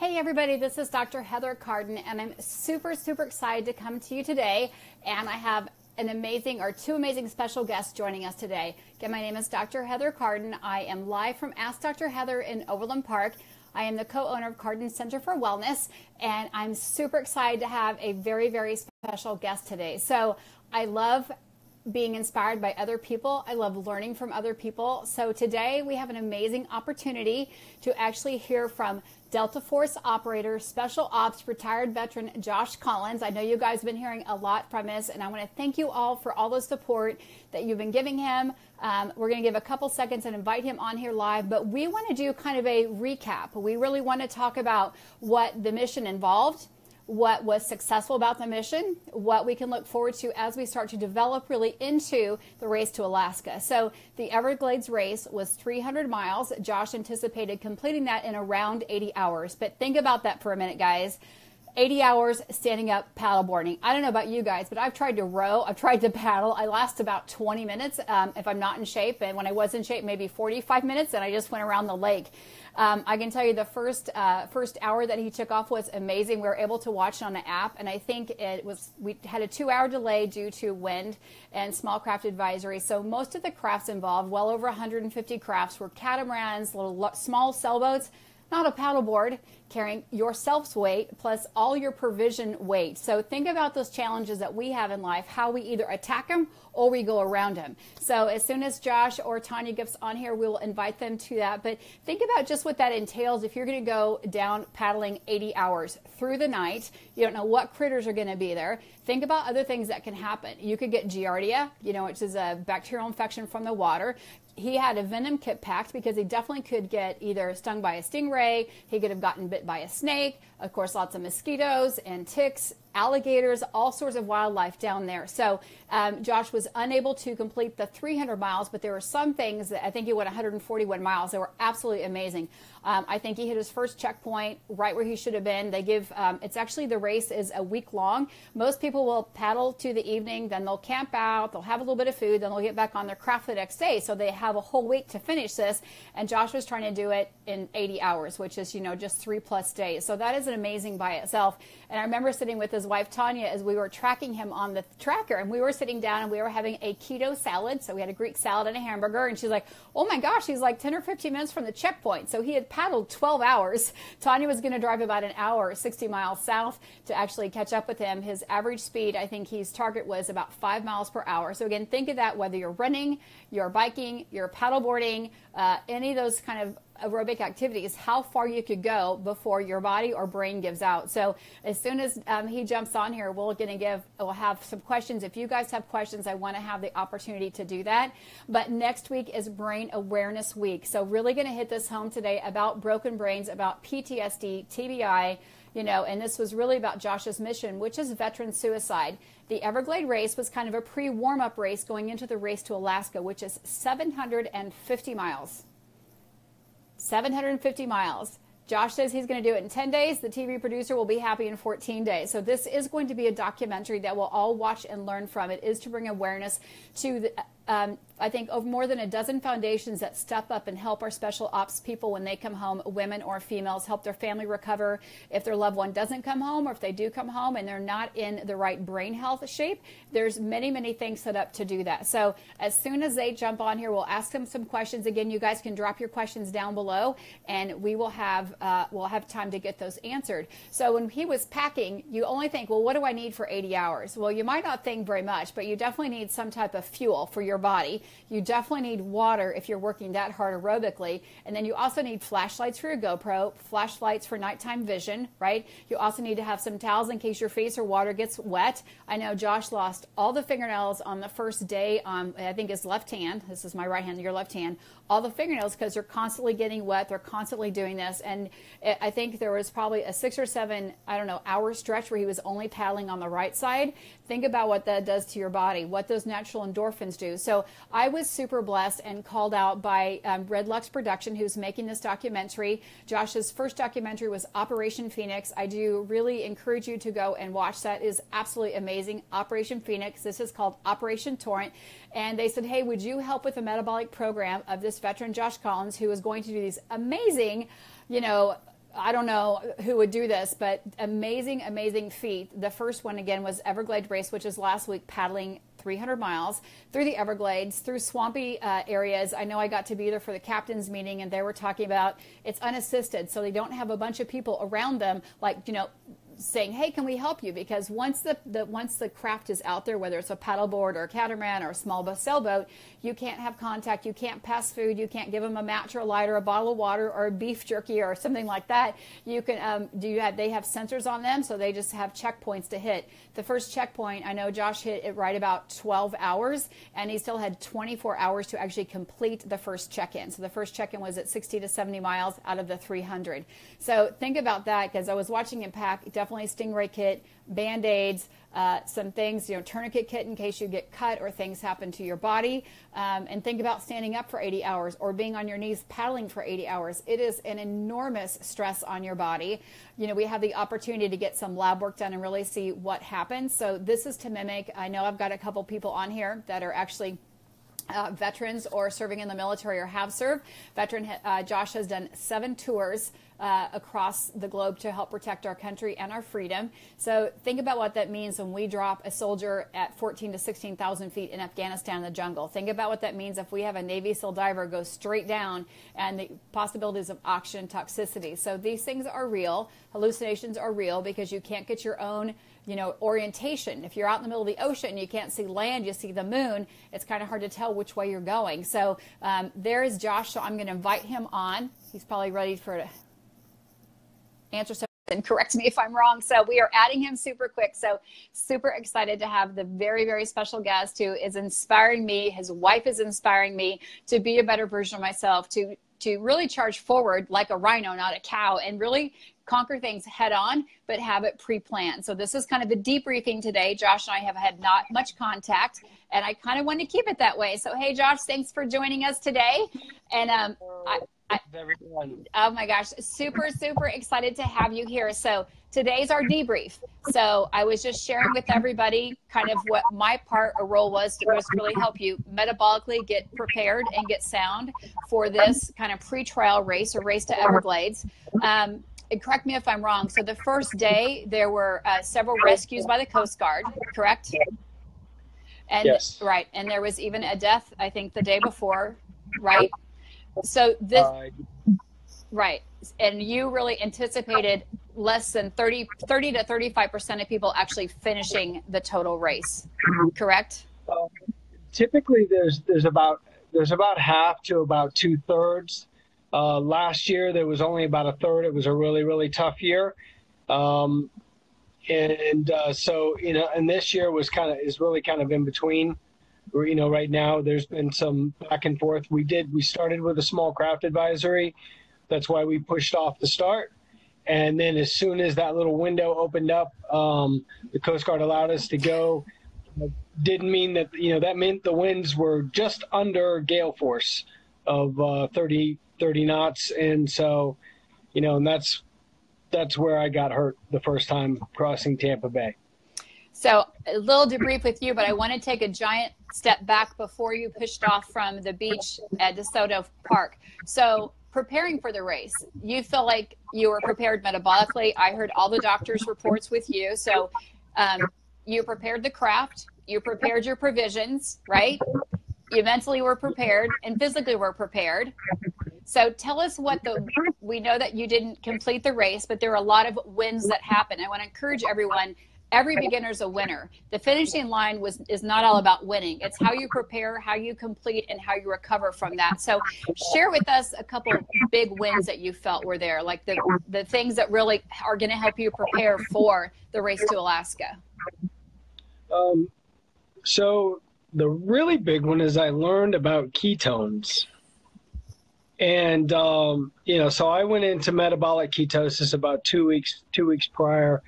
Hey everybody, this is Dr. Heather Carden, and I'm super excited to come to you today. And I have two amazing special guests joining us today. Again, my name is Dr. Heather Carden. I am live from Ask Dr. Heather in Overland Park. I am the co-owner of Carden Center for Wellness, and I'm super excited to have a very special guest today. So I love being inspired by other people. I love learning from other people. So today we have an amazing opportunity to actually hear from Delta Force operator, Special Ops, retired veteran Josh Collins. I know you guys have been hearing a lot from us, and I want to thank you all for all the support that you've been giving him. We're going to give a couple seconds and invite him on here live, but we want to do kind of a recap. We really want to talk about what the mission involved, what was successful about the mission, what we can look forward to as we start to develop really into the race to Alaska. So the Everglades race was 300 miles. Josh anticipated completing that in around 80 hours. But think about that for a minute, guys. 80 hours standing up paddleboarding. I don't know about you guys, but I've tried to row. I've tried to paddle. I last about 20 minutes if I'm not in shape. And when I was in shape, maybe 45 minutes, and I just went around the lake. I can tell you the first hour that he took off was amazing. We were able to watch it on the app, and I think we had a 2-hour delay due to wind and small craft advisory. So most of the crafts involved, well over 150 crafts, were catamarans, little small sailboats, not a paddleboard, carrying yourself's weight plus all your provision weight. So think about those challenges that we have in life, how we either attack them or we go around them. So as soon as Josh or Tonia gets on here, we will invite them to that. But think about just what that entails if you're going to go down paddling 80 hours through the night. You don't know what critters are going to be there. Think about other things that can happen. You could get Giardia, which is a bacterial infection from the water. He had a venom kit packed because he definitely could get either stung by a stingray, he could have gotten bit by a snake, of course lots of mosquitoes and ticks, alligators, all sorts of wildlife down there. So Josh was unable to complete the 300 miles, but there were some things that I think he went 141 miles. They were absolutely amazing. I think he hit his first checkpoint right where he should have been. They give, it's actually, the race is a week long. Most people will paddle to the evening, then they'll camp out, they'll have a little bit of food, then they'll get back on their craft the next day. So they have a whole week to finish this. And Josh was trying to do it in 80 hours, which is, just 3+ days. So that is an amazing by itself. And I remember sitting with his wife, Tonia, as we were tracking him on the tracker, and we were sitting down and we were having a keto salad. So we had a Greek salad and a hamburger, and she's like, oh my gosh, he's like 10 or 15 minutes from the checkpoint. So he had paddled 12 hours. Tonia was going to drive about an hour, 60 miles south to actually catch up with him. His average speed, I think his target was about 5 miles per hour. So again, think of that, whether you're running, you're biking, you're paddleboarding, any of those kind of aerobic activities, how far you could go before your body or brain gives out. So as soon as he jumps on here, we'll have some questions. If you guys have questions, I want to have the opportunity to do that. But next week is Brain Awareness Week. So really going to hit this home today about broken brains, about PTSD, TBI, and this was really about Josh's mission, which is veteran suicide. The Everglade race was kind of a pre-warm-up race going into the race to Alaska, which is 750 miles. 750 miles. Josh says he's going to do it in 10 days. The TV producer will be happy in 14 days. So this is going to be a documentary that we'll all watch and learn from. It is to bring awareness to the, I think, of more than a dozen foundations that step up and help our special ops people when they come home, women or females, help their family recover if their loved one doesn't come home, or if they do come home and they're not in the right brain health shape. There's many things set up to do that. So as soon as they jump on here, we'll ask them some questions. Again, you guys can drop your questions down below, and we will have time to get those answered. So when he was packing, you only think, well, what do I need for 80 hours? Well, you might not think very much, but you definitely need some type of fuel for your body. You definitely need water if you're working that hard aerobically. And then you also need flashlights for your GoPro, flashlights for nighttime vision, right? You also need to have some towels in case your face or water gets wet. I know Josh lost all the fingernails on the first day on, I think, his left hand. This is my right hand, your left hand. All the fingernails, because they're constantly getting wet. They're constantly doing this. And I think there was probably a 6 or 7, hour stretch where he was only paddling on the right side. Think about what that does to your body, what those natural endorphins do. So I was super blessed and called out by Red Lux Production, who's making this documentary. Josh's first documentary was Operation Phoenix. I do really encourage you to go and watch that. It is absolutely amazing. Operation Phoenix. This is called Operation Torrent. And they said, hey, would you help with the metabolic program of this veteran, Josh Collins, who is going to do these amazing, I don't know who would do this, but amazing, amazing feat. The first one, again, was Everglades race, which is last week, paddling 300 miles through the Everglades, through swampy areas. I know I got to be there for the captain's meeting, and they were talking about it's unassisted, so they don't have a bunch of people around them, like, you know, saying, hey, can we help you? Because once the craft is out there, whether it's a paddleboard or a catamaran or a small sailboat, you can't have contact, you can't pass food, you can't give them a match or a light or a bottle of water or a beef jerky or something like that. You can they have sensors on them, so they just have checkpoints to hit. The first checkpoint, I know Josh hit it right about 12 hours, and he still had 24 hours to actually complete the first check-in. So the first check-in was at 60 to 70 miles out of the 300. So think about that, because I was watching him pack definitely Stingray kit, Band-Aids, some things, you know, tourniquet kit in case you get cut or things happen to your body. And think about standing up for 80 hours or being on your knees paddling for 80 hours. It is an enormous stress on your body. You know, we have the opportunity to get some lab work done and really see what happens. So this is to mimic. I know I've got a couple people on here that are actually veterans or serving in the military or have served. Josh has done 7 tours across the globe to help protect our country and our freedom. So think about what that means when we drop a soldier at 14 to 16,000 feet in Afghanistan in the jungle. Think about what that means if we have a Navy SEAL diver go straight down, and the possibilities of oxygen toxicity. So these things are real. Hallucinations are real because you can't get your own, you know, orientation. If you're out in the middle of the ocean and you can't see land, you see the moon, it's kind of hard to tell which way you're going. So there is Josh. So I'm going to invite him on. He's probably ready to answer some and correct me if I'm wrong. So we are adding him super quick. So super excited to have the very, very special guest who is inspiring me. His wife is inspiring me to be a better version of myself, to really charge forward like a rhino, not a cow, and really conquer things head on, but have it pre-planned. So this is kind of a debriefing today. Josh and I have had not much contact, and I kind of want to keep it that way. So, hey, Josh, thanks for joining us today. And oh my gosh, super, super excited to have you here. So today's our debrief. So I was just sharing with everybody kind of what my part or role was to really help you metabolically get prepared and get sound for this kind of pre-trial race or race to Everglades. And correct me if I'm wrong. So the first day there were several rescues by the Coast Guard, correct? And, yes. Right. And there was even a death, I think, the day before, right? So this, right. And you really anticipated less than 30 to 35% of people actually finishing the total race, correct? Typically there's about half to about 2/3. Last year there was only about a third. It was a really, really tough year. So, you know, and this year is really kind of in between. You know, right now there's been some back and forth. We started with a small craft advisory. That's why we pushed off the start. And then as soon as that little window opened up, the Coast Guard allowed us to go. Didn't mean that, you know, that meant the winds were just under gale force of 30 knots. And so, you know, and that's where I got hurt the first time crossing Tampa Bay. So a little debrief with you, but I want to take a giant step back before you pushed off from the beach at DeSoto Park. So preparing for the race, you feel like you were prepared metabolically. I heard all the doctor's reports with you. So you prepared the craft, you prepared your provisions, right? You mentally were prepared and physically were prepared. So tell us we know that you didn't complete the race, but there are a lot of wins that happen. I want to encourage everyone. Every beginner's a winner. The finishing line is not all about winning. It's how you prepare, how you complete, and how you recover from that. So share with us a couple big wins that you felt were there, like the things that really are going to help you prepare for the race to Alaska. So the really big one is I learned about ketones. And, you know, so I went into metabolic ketosis about 2 weeks prior.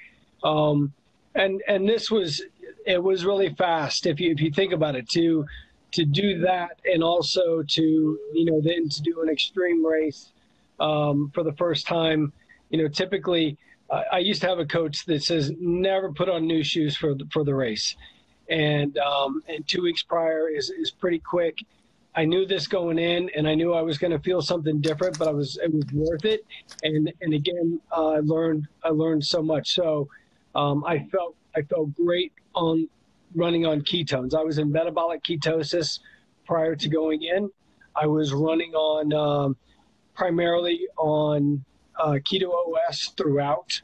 And it was really fast. If you think about it, to do that, and also to, you know, then to do an extreme race, for the first time, you know, typically I used to have a coach that says, never put on new shoes for the race. And 2 weeks prior is pretty quick. I knew this going in, and I knew I was going to feel something different, but it was worth it. And again, I learned so much. So I felt great on running on ketones. I was in metabolic ketosis prior to going in. I was running on primarily on keto OS throughout,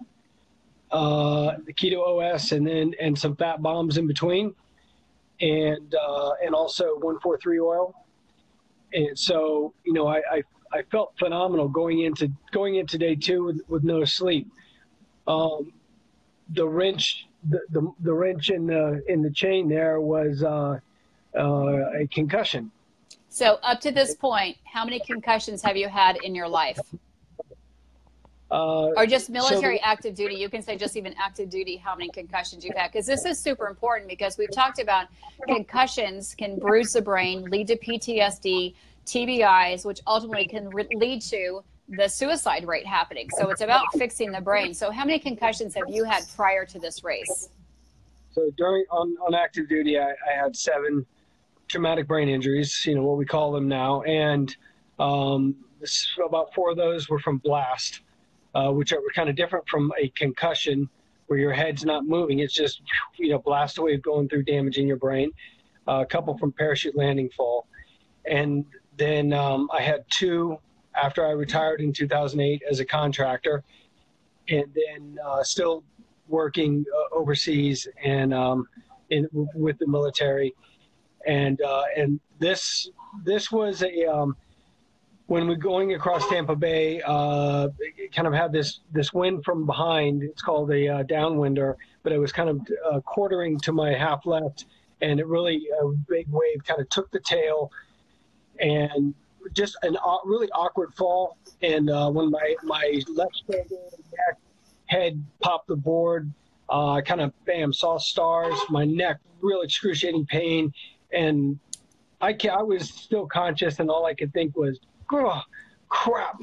the keto OS, and some fat bombs in between, and also 1,4,3 oil. And so, you know, I felt phenomenal going into day two with no sleep. The wrench in the chain there was a concussion. So up to this point, how many concussions have you had in your life? Or just military active duty? You can say just even active duty, how many concussions you've had. Because this is super important, because we've talked about concussions can bruise the brain, lead to PTSD, TBIs, which ultimately can lead to the suicide rate happening. So it's about fixing the brain. So how many concussions have you had prior to this race? So on active duty, I had 7 traumatic brain injuries, you know, what we call them now. And about 4 of those were from blast, which are kind of different from a concussion where your head's not moving. It's just, you know, blast wave going through, damaging your brain. A couple from parachute landing fall. And then I had 2 after I retired in 2008 as a contractor, and then still working overseas and with the military. And this was a when we're going across Tampa Bay, it kind of had this wind from behind. It's called a downwinder, but it was kind of quartering to my half left, and it really a big wave kind of took the tail, and just a really awkward fall. And when my left shoulder, neck, head popped the board, I kind of saw stars. My neck, real excruciating pain, and I was still conscious, and all I could think was, oh, crap.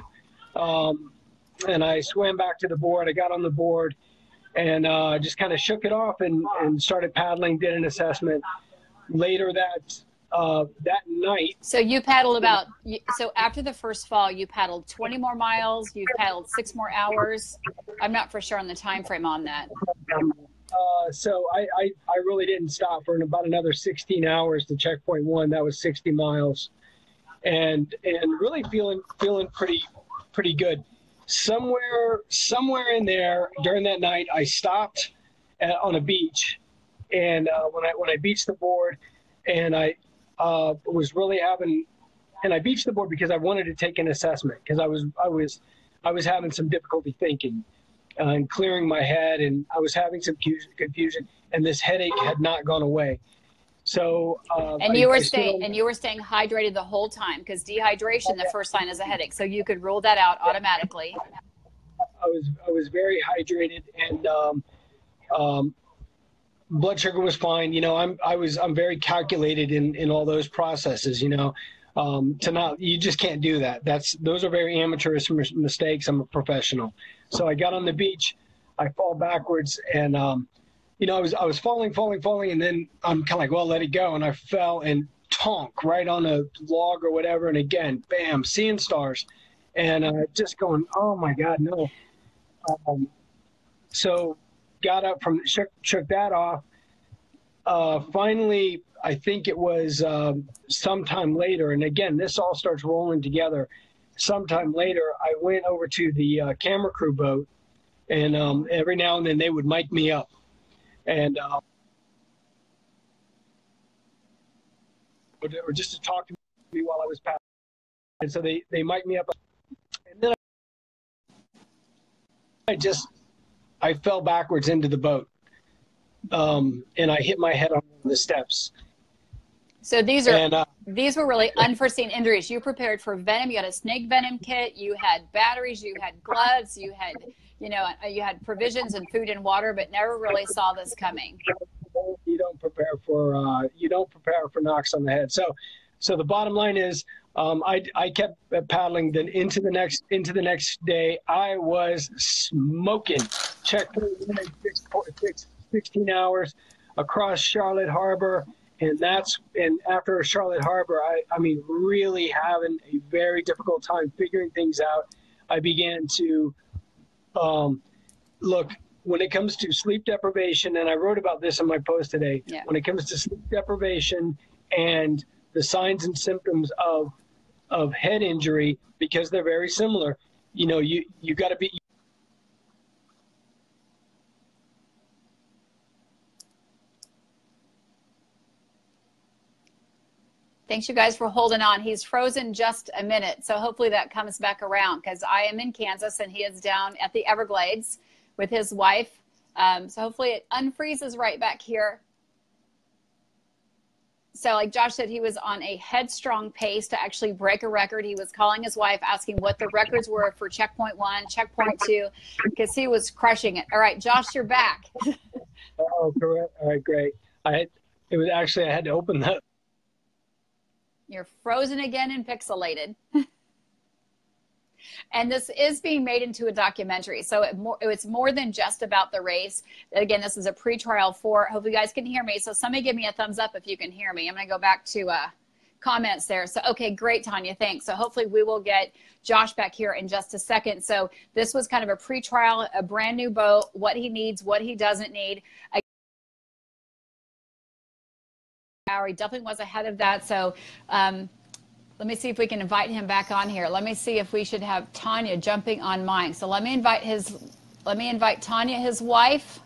And I swam back to the board. I got on the board and just kind of shook it off and started paddling, did an assessment. Later that night. So you paddled so after the first fall, you paddled 20 more miles, you paddled 6 more hours. I'm not for sure on the time frame on that. So I really didn't stop for about another 16 hours to checkpoint 1. That was 60 miles. And really feeling pretty good. Somewhere in there during that night, I stopped on a beach, and when I beached the board, and I was really I beached the board because I wanted to take an assessment, because I was having some difficulty thinking and clearing my head, and I was having some confusion, and this headache had not gone away. So you were staying hydrated the whole time, because dehydration, the first sign is a headache. So you could rule that out automatically. I was very hydrated, and blood sugar was fine. You know, I'm very calculated in all those processes. You know, you just can't do that. Those are very amateurish mistakes. I'm a professional. So I got on the beach, I fall backwards, and you know, I was falling, and then I'm kind of like, well, let it go. And I fell and tonk right on a log or whatever. And again, bam, seeing stars, and just going, oh my God, no. So got up from, shook that off. Finally, I think it was sometime later. And again, this all starts rolling together. Sometime later, I went over to the camera crew boat, and every now and then they would mic me up. And or just to talk to me while I was paddling. And so they mic'd me up, and then I fell backwards into the boat, and I hit my head on the steps. So these were really unforeseen injuries. You prepared for venom. You had a snake venom kit. You had batteries. You had gloves. You had, you know, you had provisions and food and water, but never really saw this coming. You don't prepare for knocks on the head. So the bottom line is, I kept paddling. Then into the next day, I was smoking. Checkpoint 16 hours across Charlotte Harbor, And after Charlotte Harbor, I mean, really having a very difficult time figuring things out, I began to look, when it comes to sleep deprivation, and I wrote about this in my post today, Yeah. when it comes to sleep deprivation and the signs and symptoms of head injury, because they're very similar, you got to be. Thanks, you guys, for holding on. He's frozen just a minute, so hopefully that comes back around, because I am in Kansas and he is down at the Everglades with his wife. So hopefully it unfreezes right back here. So like Josh said, he was on a headstrong pace to actually break a record. He was calling his wife, asking what the records were for checkpoint 1, checkpoint 2, because he was crushing it. All right, Josh, you're back. Oh, correct. All right, great. I had to open that. You're frozen again and pixelated. And this is being made into a documentary. So it's more than just about the race. Again, this is a pre-trial for, hopefully you guys can hear me. So somebody give me a thumbs up if you can hear me. I'm going to go back to comments there. So, okay, great, Tonia, thanks. So hopefully we will get Josh back here in just a second. So this was kind of a pre-trial, a brand new boat, what he needs, what he doesn't need. He definitely was ahead of that. So let me see if we can invite him back on here. Let me see if we should have Tonia jumping on mine. So let me invite Tonia, his wife.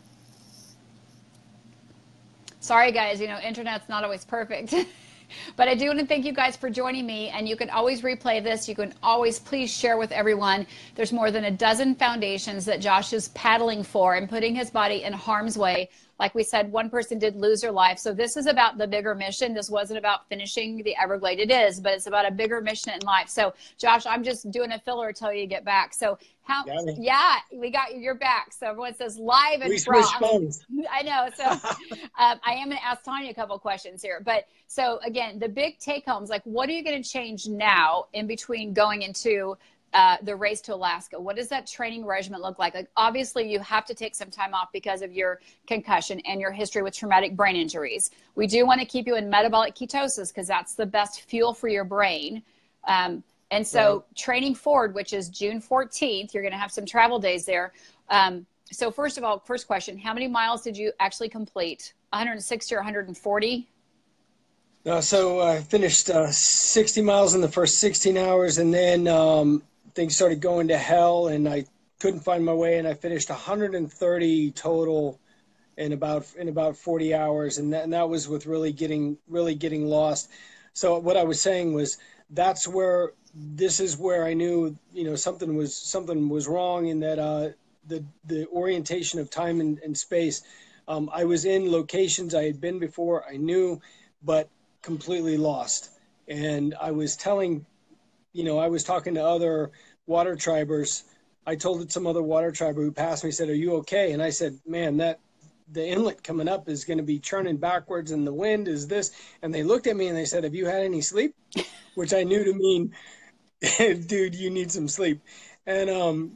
Sorry, guys, internet's not always perfect. But I do want to thank you guys for joining me, and you can always replay this. You can always please share with everyone. There's more than a dozen foundations that Josh is paddling for and putting his body in harm's way. Like we said, one person did lose their life. So this is about the bigger mission. This wasn't about finishing the Everglade. It is, but it's about a bigger mission in life. So Josh, I'm just doing a filler until you get back. So yeah, we got you. You're back. So everyone says live and raw. I know. So I am going to ask Tonia a couple of questions here. But so again, the big take homes, like what are you going to change now in between going into the race to Alaska? What does that training regimen look like? Like obviously you have to take some time off because of your concussion and your history with traumatic brain injuries. We do want to keep you in metabolic ketosis because that's the best fuel for your brain. And so training forward, which is June 14th, you're going to have some travel days there. So first of all, first question, how many miles did you actually complete? 160 or 140? So I finished 60 miles in the first 16 hours, and then things started going to hell, and I couldn't find my way, and I finished 130 total in about 40 hours, and that was with really getting lost. So what I was saying was this is where I knew something was wrong, in that the orientation of time and space. I was in locations I had been before, I knew, but completely lost. And I was talking to other water tribers. I told some other water triber who passed me, said, "Are you okay?" And I said, "Man, the inlet coming up is going to be churning backwards, and the wind is this." And they looked at me and they said, "Have you had any sleep?" Which I knew to mean, "Dude, you need some sleep." And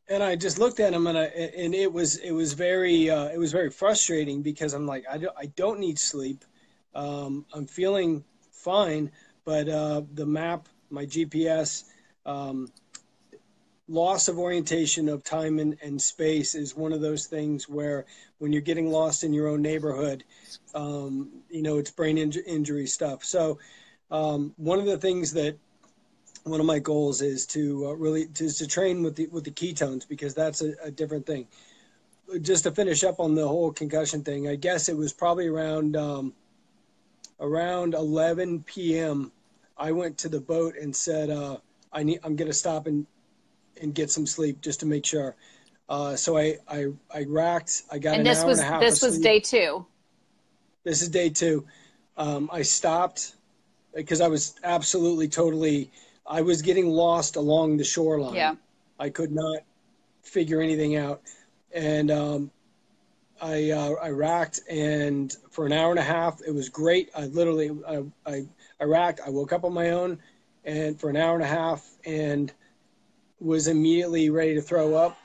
I just looked at him, and it was very frustrating, because I'm like, I don't need sleep. I'm feeling fine, but the map, my GPS, loss of orientation of time and space is one of those things where when you're getting lost in your own neighborhood, it's brain injury stuff. So one of the things that one of my goals is to train with the ketones, because that's a different thing. Just to finish up on the whole concussion thing, I guess it was probably around 11 p.m. I went to the boat and said, I'm going to stop and get some sleep just to make sure. So I racked. I got an hour and a half. This was day 2. This is day 2. I stopped because I was I was getting lost along the shoreline. Yeah. I could not figure anything out. And I racked, and for an hour and a half, it was great. I racked. I woke up on my own, and for an hour and a half, and was immediately ready to throw up.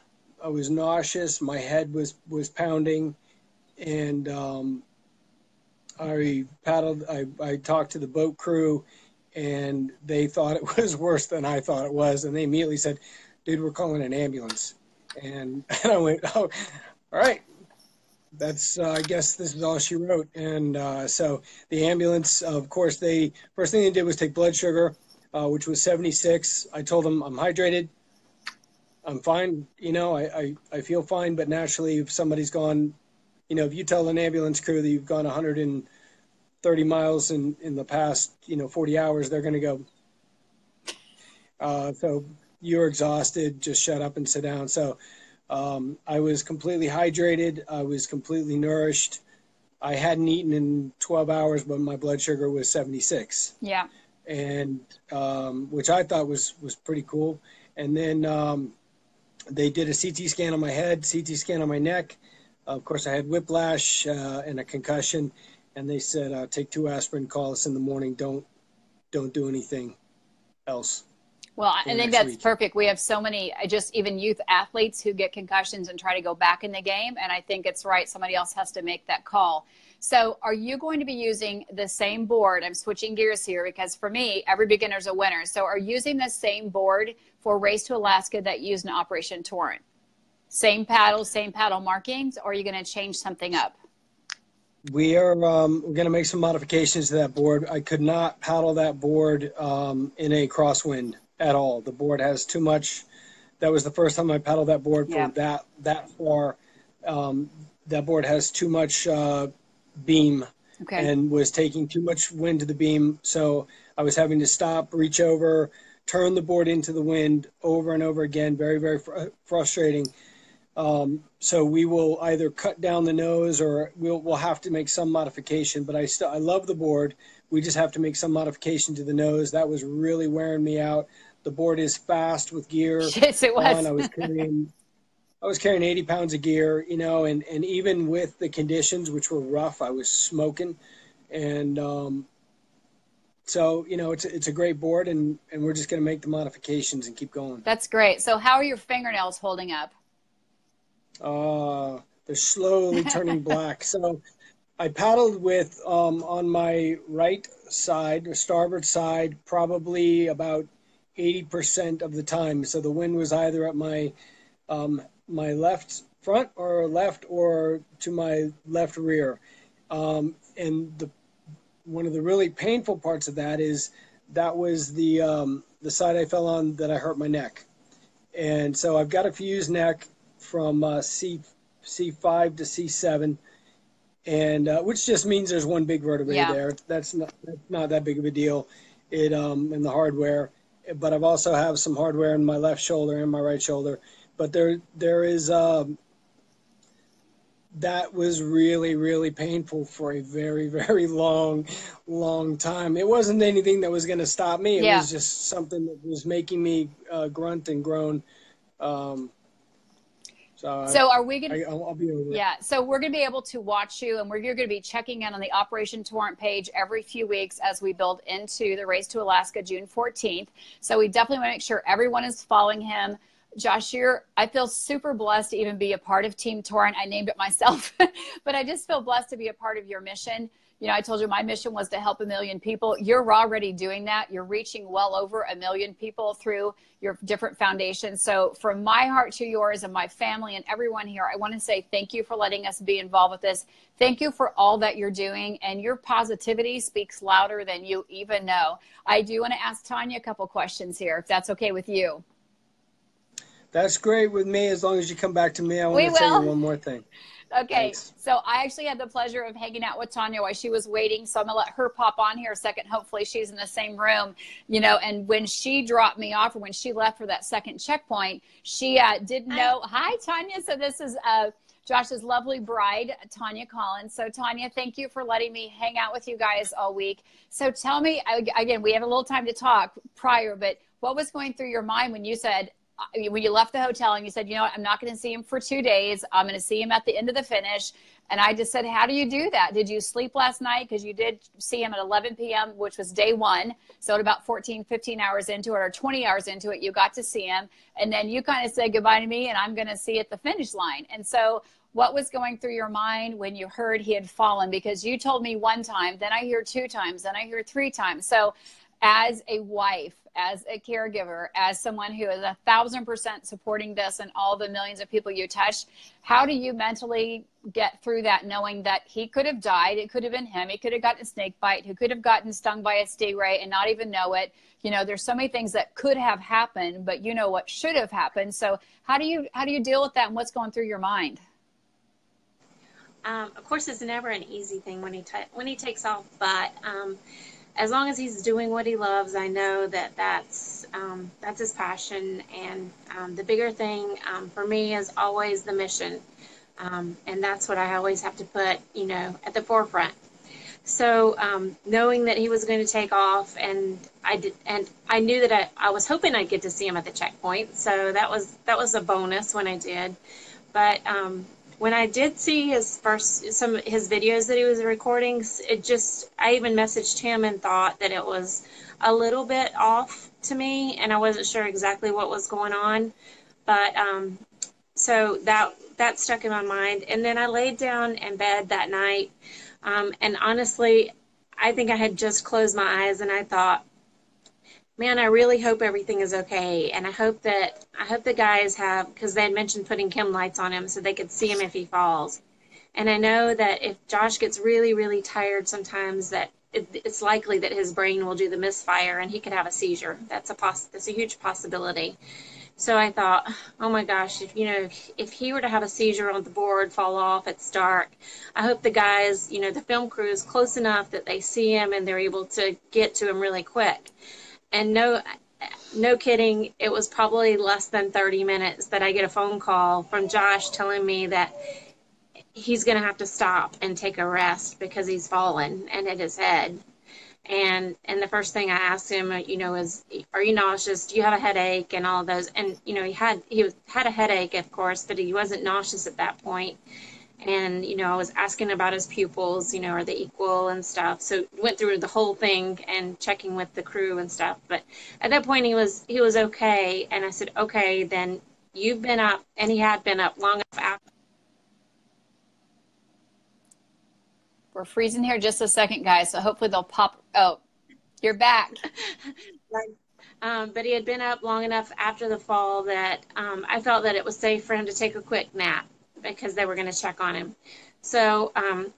I was nauseous. My head was pounding, and I paddled, I talked to the boat crew, and they thought it was worse than I thought it was. And they immediately said, dude, we're calling an ambulance. And I went, oh, all right. That's, I guess this is all she wrote. And so the ambulance, of course, first thing they did was take blood sugar, which was 76. I told them I'm hydrated. I'm fine. You know, I feel fine, but naturally if somebody's gone, you know, if you tell an ambulance crew that you've gone 130 miles in the past, 40 hours, they're going to go, so you're exhausted, just shut up and sit down. So I was completely hydrated. I was completely nourished. I hadn't eaten in 12 hours, but my blood sugar was 76. Yeah. And which I thought was pretty cool. And then they did a CT scan on my head, CT scan on my neck. Of course, I had whiplash and a concussion. And they said, take 2 aspirin, call us in the morning. Don't do anything else. Well, I think that's perfect. We have so many, just even youth athletes who get concussions and try to go back in the game. And I think it's right. Somebody else has to make that call. So are you going to be using the same board? I'm switching gears here because for me, every beginner's a winner. So are you using the same board for Race to Alaska that you used in Operation Torrent? Same paddles, same paddle markings, or are you going to change something up? We are we're going to make some modifications to that board. I could not paddle that board in a crosswind at all. The board has too much. That was the first time I paddled that board for that far. That board has too much beam and was taking too much wind to the beam. So I was having to stop, reach over, turn the board into the wind over and over again. Very, very frustrating. So we will either cut down the nose or we'll have to make some modification, but I love the board. We just have to make some modification to the nose. That was really wearing me out. The board is fast with gear. Yes, it was. I was carrying 80 pounds of gear, and even with the conditions, which were rough, I was smoking. And, so, it's a great board and we're just going to make the modifications and keep going. That's great. So how are your fingernails holding up? They're slowly turning black. So I paddled with, on my right side, or starboard side, probably about 80% of the time. So the wind was either at my left front or left or to my left rear. And one of the really painful parts of that is that was the side I fell on that I hurt my neck. And so I've got a fused neck from C5 to C7, and which just means there's one big vertebrae there. That's not that big of a deal. In the hardware, but I've also have some hardware in my left shoulder and my right shoulder. But there is that was really, really painful for a very, very long time. It wasn't anything that was going to stop me. It was just something that was making me grunt and groan. So are we going to, I'll be over there. Yeah. So we're going to be able to watch you, and you're going to be checking in on the Operation Torrent page every few weeks as we build into the Race to Alaska, June 14th. So we definitely want to make sure everyone is following him. Josh, I feel super blessed to even be a part of Team Torrent. I named it myself, but I just feel blessed to be a part of your mission. I told you my mission was to help 1 million people. You're already doing that. You're reaching well over 1 million people through your different foundations. So from my heart to yours and my family and everyone here, I want to say thank you for letting us be involved with this. Thank you for all that you're doing. And your positivity speaks louder than you even know. I do want to ask Tonia a couple questions here, if that's okay with you. That's great with me, as long as you come back to me. I want to tell you one more thing. Okay, Thanks. So I actually had the pleasure of hanging out with Tonia while she was waiting. So I'm going to let her pop on here a second. Hopefully she's in the same room, and when she dropped me off or when she left for that second checkpoint, she didn't know. Hi, Tonia. So this is Josh's lovely bride, Tonia Collins. So Tonia, thank you for letting me hang out with you guys all week. So tell me, again, we have a little time to talk prior, but what was going through your mind when you said, when you left the hotel and you said, I'm not going to see him for 2 days. I'm going to see him at the end of the finish. And I just said, how do you do that? Did you sleep last night? Because you did see him at 11 p.m., which was day one. So at about 14, 15 hours into it or 20 hours into it, you got to see him. And then you kind of said goodbye to me and I'm going to see at the finish line. And so what was going through your mind when you heard he had fallen? Because you told me one time, then I hear 2 times, then I hear 3 times. So as a wife, as a caregiver, as someone who is 1,000% supporting this and all the millions of people you touch, how do you mentally get through that, knowing that he could have died? It could have been him. He could have gotten a snake bite. He could have gotten stung by a stingray and not even know it. You know, there's so many things that could have happened, but you know what should have happened. So how do you deal with that, and what's going through your mind? Of course, it's never an easy thing when he takes off, but as long as he's doing what he loves, I know that that's his passion. And the bigger thing for me is always the mission, and that's what I always have to put, you know, at the forefront. So knowing that he was going to take off, and I knew that I was hoping I'd get to see him at the checkpoint, so that was a bonus when I did. But when I did see his videos that he was recording, I even messaged him and thought that it was a little bit off to me, and I wasn't sure exactly what was going on. But so that stuck in my mind. And then I laid down in bed that night, and honestly, I think I had just closed my eyes, and I thought, man, I really hope everything is okay. And I hope the guys have, because they had mentioned putting chem lights on him so they could see him if he falls. And I know that if Josh gets really, really tired sometimes, that it's likely that his brain will do the misfire and he could have a seizure. That's a huge possibility. So I thought, oh my gosh, if he were to have a seizure on the board, fall off, it's dark, I hope the guys, the film crew is close enough that they see him and they're able to get to him really quick. And no kidding, it was probably less than 30 minutes that I get a phone call from Josh telling me that he's going to have to stop and take a rest because he's fallen and hit his head. And the first thing I asked him, is, are you nauseous? Do you have a headache? And all of those. And, he had a headache, of course, but he wasn't nauseous at that point. And, I was asking about his pupils, are they equal and stuff. So went through the whole thing and checking with the crew and stuff. But at that point he was okay. And I said, okay, then you've been up, and he had been up long enough after. We're freezing here just a second, guys. So hopefully they'll pop. Oh, you're back. But he had been up long enough after the fall that I felt that it was safe for him to take a quick nap, because they were going to check on him. So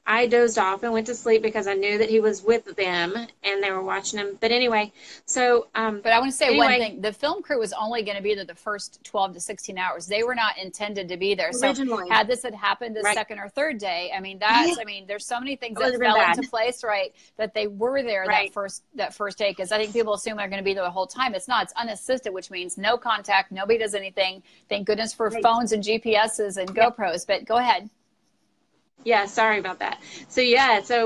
I dozed off and went to sleep because I knew that he was with them and they were watching him. But anyway, so. But I want to say one thing. The film crew was only going to be there the first 12 to 16 hours. They were not intended to be there. Originally. So had this had happened the second or third day, there's so many things that fell into place, right, that they were there that first day. Because I think people assume they're going to be there the whole time. It's not. It's unassisted, which means no contact. Nobody does anything. Thank goodness for phones and GPSs and GoPros. But go ahead. Yeah, sorry about that. So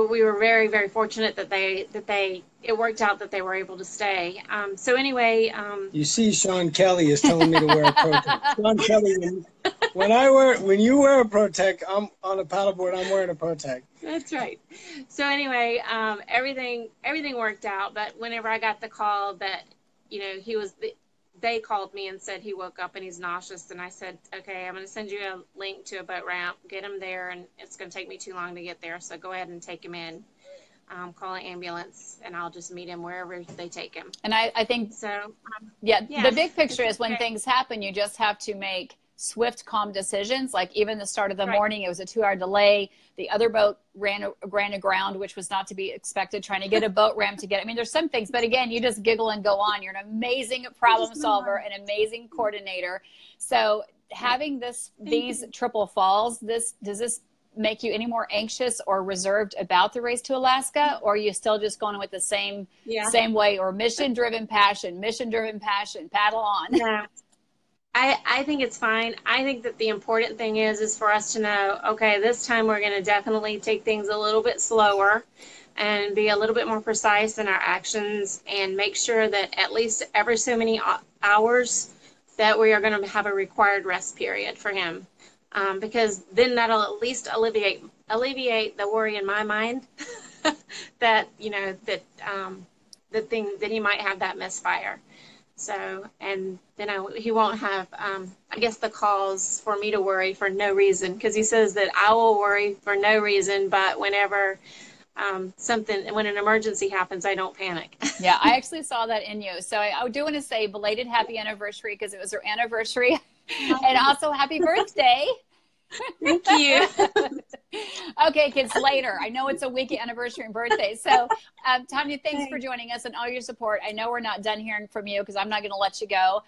we were very, very fortunate that it worked out that they were able to stay. So anyway, you see, Sean Kelly is telling me to wear a Protec. Sean Kelly, when you wear a Protec, I'm on a paddleboard. I'm wearing a Protec. That's right. So anyway, everything worked out. But whenever I got the call that they called me and said he woke up and he's nauseous, and I said, okay, I'm going to send you a link to a boat ramp, get him there, and it's going to take me too long to get there, so go ahead and take him in, call an ambulance, and I'll just meet him wherever they take him. And I think so. The big picture is when things happen, you just have to make swift, calm decisions. Like even the start of the morning, it was a 2-hour delay. The other boat ran aground, which was not to be expected, trying to get a boat ramp to get. There's some things, but again, you just giggle and go on. You're an amazing problem solver, an amazing coordinator. So having these triple falls, does this make you any more anxious or reserved about the race to Alaska, or are you still just going with the same way, or mission-driven passion, paddle on? Yeah. I think it's fine. I think that the important thing is for us to know, okay, this time we're going to definitely take things a little bit slower and be a little bit more precise in our actions, and make sure that at least every so many hours that we are going to have a required rest period for him. Because then that'll at least alleviate the worry in my mind that, that he might have that misfire. So, and then he won't have, I guess, the cause for me to worry for no reason, because he says that I will worry for no reason, but whenever when an emergency happens, I don't panic. Yeah, I actually saw that in you. So I do want to say belated happy anniversary, because it was her anniversary, and also happy birthday. Thank you. Okay, kids, later. I know it's a week anniversary and birthday. So, Tonia, thanks for joining us and all your support. I know we're not done hearing from you, because I'm not going to let you go.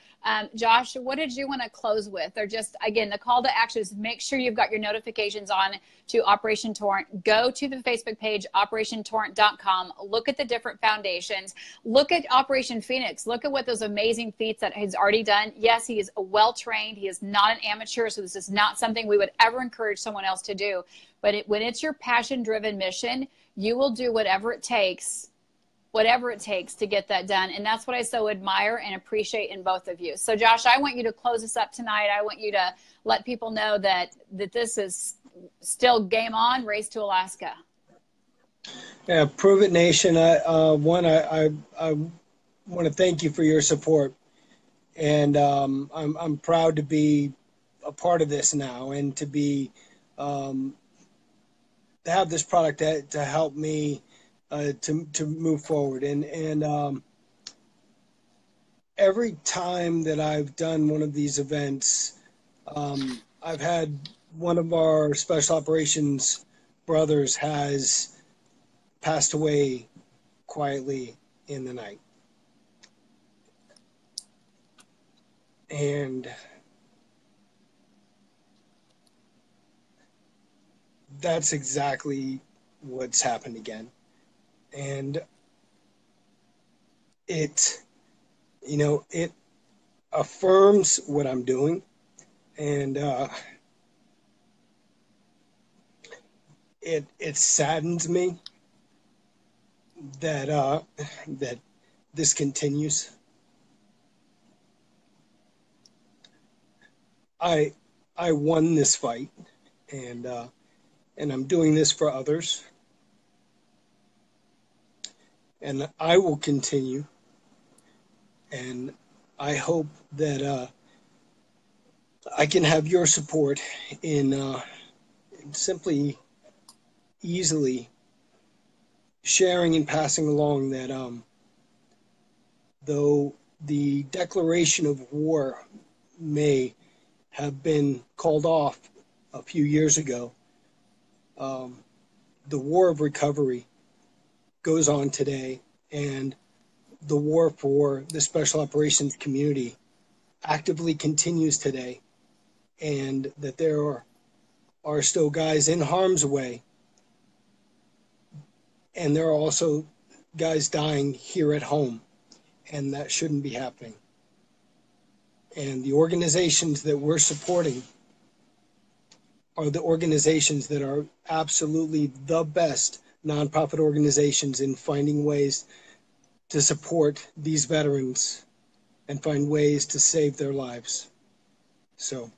Josh, what did you want to close with? Or just, again, the call to action is make sure you've got your notifications on to Operation Torrent. Go to the Facebook page, operationtorrent.com. Look at the different foundations. Look at Operation Phoenix. Look at what those amazing feats that he's already done. Yes, he is well-trained. He is not an amateur, so this is not something we would ever encourage someone else to do. But when it's your passion-driven mission, you will do whatever it takes to get that done. And that's what I so admire and appreciate in both of you. So, Josh, I want you to close us up tonight. I want you to let people know that this is still game on, Race to Alaska. Yeah, Prove It Nation. I want to thank you for your support. And I'm proud to be a part of this now, and to be to have this product to help me to move forward. And every time that I've done one of these events, I've had one of our special operations brothers has passed away quietly in the night. And that's exactly what's happened again. And it affirms what I'm doing. And it saddens me that that this continues. I won this fight, and I'm doing this for others, and I will continue. And I hope that I can have your support in simply, easily sharing and passing along that though the declaration of war may have been called off a few years ago, the war of recovery goes on today, and the war for the special operations community actively continues today, and that there are still guys in harm's way, and there are also guys dying here at home, and that shouldn't be happening. And the organizations that we're supporting are the organizations that are absolutely the best nonprofit organizations in finding ways to support these veterans and find ways to save their lives. So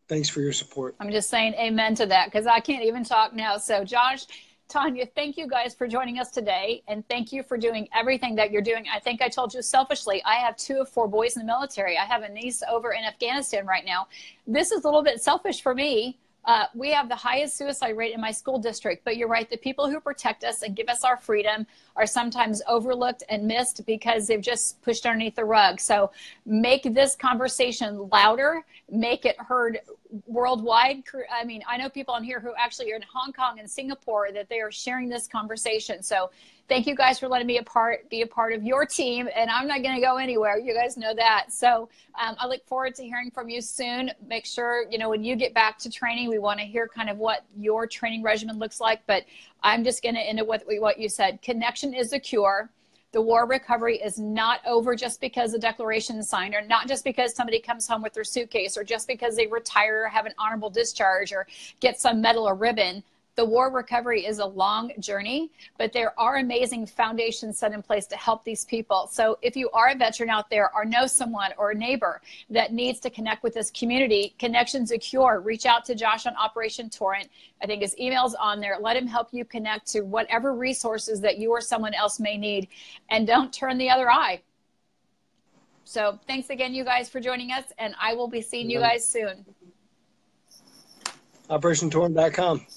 thanks for your support. I'm just saying amen to that, because I can't even talk now. So Josh, Tonia, thank you guys for joining us today, and thank you for doing everything that you're doing. I think I told you selfishly, I have 2 of 4 boys in the military. I have a niece over in Afghanistan right now. This is a little bit selfish for me. We have the highest suicide rate in my school district, but you're right. The people who protect us and give us our freedom are sometimes overlooked and missed because they've just pushed underneath the rug. So make this conversation louder, make it heard worldwide. I mean, I know people on here who actually are in Hong Kong and Singapore that they are sharing this conversation. So thank you guys for letting me be a part of your team, and I'm not going to go anywhere. You guys know that. So I look forward to hearing from you soon. Make sure, when you get back to training, we want to hear kind of what your training regimen looks like. But I'm just going to end it with what you said. Connection is the cure. The war recovery is not over just because the declaration is signed, or not just because somebody comes home with their suitcase, or just because they retire or have an honorable discharge or get some medal or ribbon. The war recovery is a long journey, but there are amazing foundations set in place to help these people. So if you are a veteran out there, or know someone or a neighbor that needs to connect with this community, Connection's a cure. Reach out to Josh on Operation Torrent. I think his email's on there. Let him help you connect to whatever resources that you or someone else may need, and don't turn the other eye. So thanks again, you guys, for joining us, and I will be seeing you guys soon. OperationTorrent.com.